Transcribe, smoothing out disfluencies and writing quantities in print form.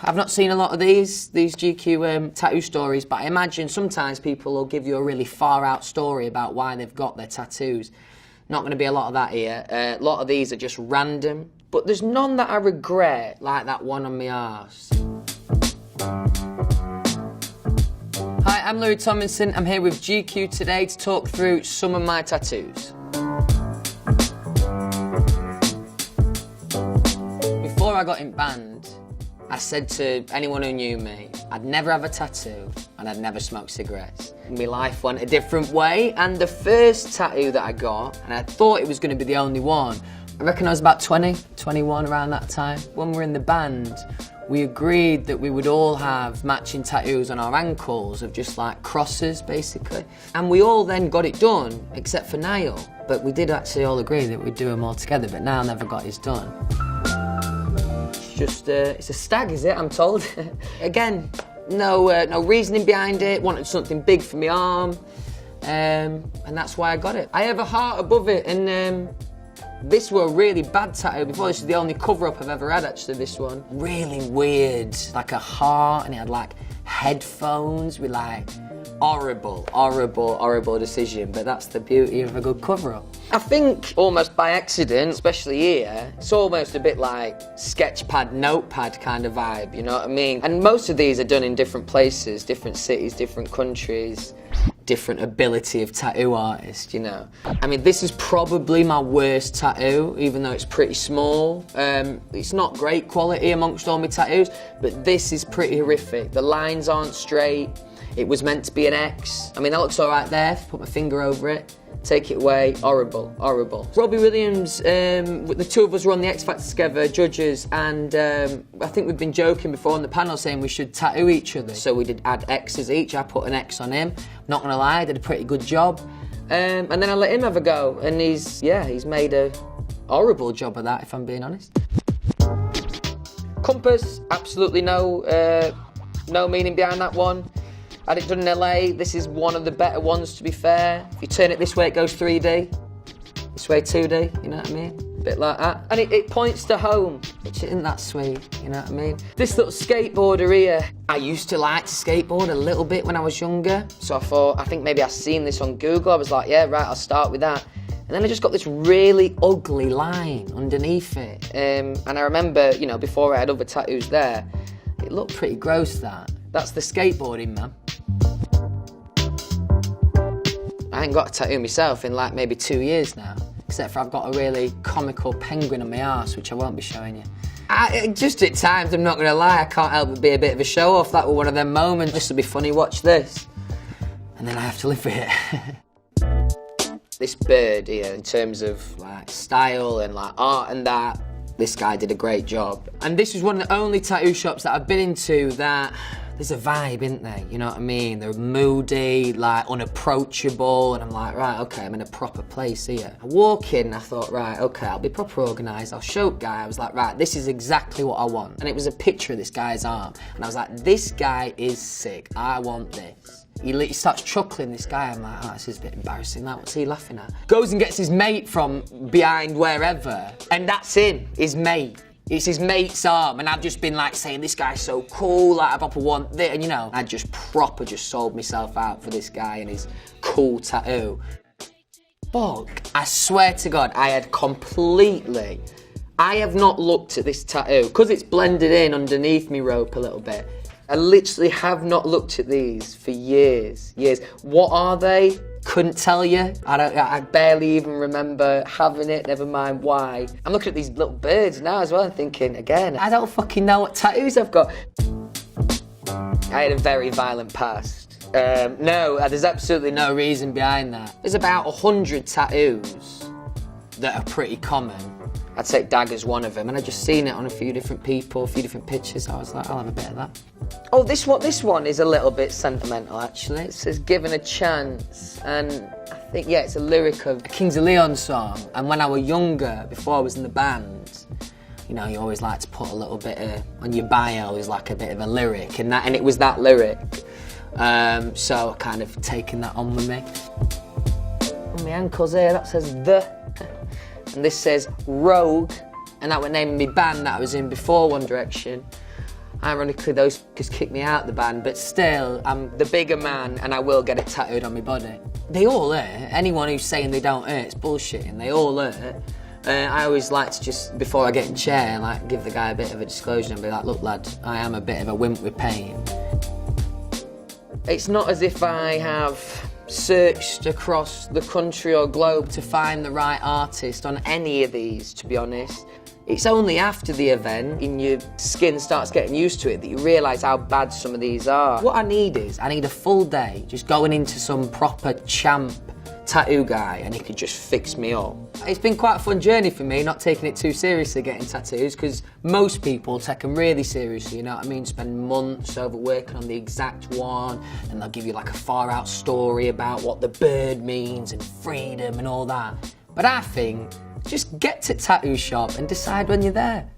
I've not seen a lot of these GQ tattoo stories, but I imagine sometimes people will give you a really far out story about why they've got their tattoos. Not going to be a lot of that here. A lot of these are just random, but there's none that I regret, like that one on my arse. Hi, I'm Louis Tomlinson. I'm here with GQ today to talk through some of my tattoos. Before I got in band, I said to anyone who knew me, I'd never have a tattoo and I'd never smoke cigarettes. My life went a different way, and the first tattoo that I got, and I thought it was going to be the only one, I reckon I was about 20, 21 around that time. When we were in the band, we agreed that we would all have matching tattoos on our ankles of just like crosses, basically. And we all then got it done, except for Niall. But we did actually all agree that we'd do them all together, but Niall never got his done. It's a stag, is it, I'm told? Again, no reasoning behind it, wanted something big for my arm, and that's why I got it. I have a heart above it, and this were a really bad tattoo before. This is the only cover-up I've ever had, actually, this one. Really weird, like a heart, and it had like headphones with like horrible decision, but that's the beauty of a good cover-up. I think almost by accident, especially here, it's almost a bit like sketchpad, notepad kind of vibe, you know what I mean? And most of these are done in different places, different cities, different countries, different ability of tattoo artist, you know. I mean, this is probably my worst tattoo, even though it's pretty small. It's not great quality amongst all my tattoos, but this is pretty horrific. The lines aren't straight. It was meant to be an X. I mean, that looks all right there. Put my finger over it. Take it away. Horrible. Robbie Williams, the two of us were on the X Factor together, judges, and I think we've been joking before on the panel saying we should tattoo each other. So we did add X's each. I put an X on him. Not gonna lie, I did a pretty good job. And then I let him have a go, and he's made a horrible job of that, if I'm being honest. Compass, absolutely no meaning behind that one. Had it done in LA. This is one of the better ones, to be fair. If you turn it this way, it goes 3D. This way, 2D, you know what I mean? A bit like that. And it points to home, which isn't that sweet, you know what I mean? This little skateboarder here, I used to like to skateboard a little bit when I was younger. So I think maybe I seen this on Google. I was like, yeah, right, I'll start with that. And then I just got this really ugly line underneath it. And I remember, you know, before I had other tattoos there, it looked pretty gross, that. That's the skateboarding, man. I ain't got a tattoo myself in like maybe 2 years now, except for I've got a really comical penguin on my arse, which I won't be showing you. Just at times, I'm not gonna lie, I can't help but be a bit of a show off. That was one of them moments. This will be funny, watch this. And then I have to live with it. This bird here, in terms of like style and like art and that, this guy did a great job. And this was one of the only tattoo shops that I've been into that there's a vibe, isn't there? You know what I mean? They're moody, like unapproachable, and I'm like, right, okay, I'm in a proper place here. I walk in and I thought, right, okay, I'll be proper organised. I'll show up guy. I was like, right, this is exactly what I want. And it was a picture of this guy's arm. And I was like, this guy is sick. I want this. He starts chuckling, this guy. I'm like, oh, this is a bit embarrassing. Like, what's he laughing at? Goes and gets his mate from behind wherever, and that's him, his mate. It's his mate's arm, and I've just been like saying, this guy's so cool, like I proper want this, and you know, I just sold myself out for this guy and his cool tattoo. Fuck, I swear to God, I have not looked at this tattoo, because it's blended in underneath me rope a little bit. I literally have not looked at these for years. What are they? Couldn't tell you. I barely even remember having it, never mind why. I'm looking at these little birds now as well and thinking, again, I don't fucking know what tattoos I've got. I had a very violent past. No, there's absolutely no reason behind that. There's about 100 tattoos that are pretty common. I'd say dagger's one of them, and I'd just seen it on a few different people, a few different pictures, so I was like, I'll have a bit of that. Oh, this one is a little bit sentimental, actually. It says, given a chance, and I think, yeah, it's a lyric of a Kings of Leon song, and when I was younger, before I was in the band, you know, you always like to put a little bit of, on your bio is like a bit of a lyric, and it was that lyric. So I kind of taken that on with me. On my ankles here, that says the. And this says Rogue, and that was naming me band that I was in before One Direction. Ironically, those fuckers kicked me out the band, but still, I'm the bigger man and I will get it tattooed on my body. They all hurt. Anyone who's saying they don't hurt is bullshitting. They all hurt. I always like to just, before I get in chair, like give the guy a bit of a disclosure and be like, look lad, I am a bit of a wimp with pain. It's not as if I have searched across the country or globe to find the right artist on any of these, to be honest. It's only after the event, and your skin starts getting used to it, that you realise how bad some of these are. What I need a full day just going into some proper champ tattoo guy and he could just fix me up. It's been quite a fun journey for me, not taking it too seriously getting tattoos, because most people take them really seriously, you know what I mean? Spend months over working on the exact one, and they'll give you like a far out story about what the bird means and freedom and all that. But I think, just get to tattoo shop and decide when you're there.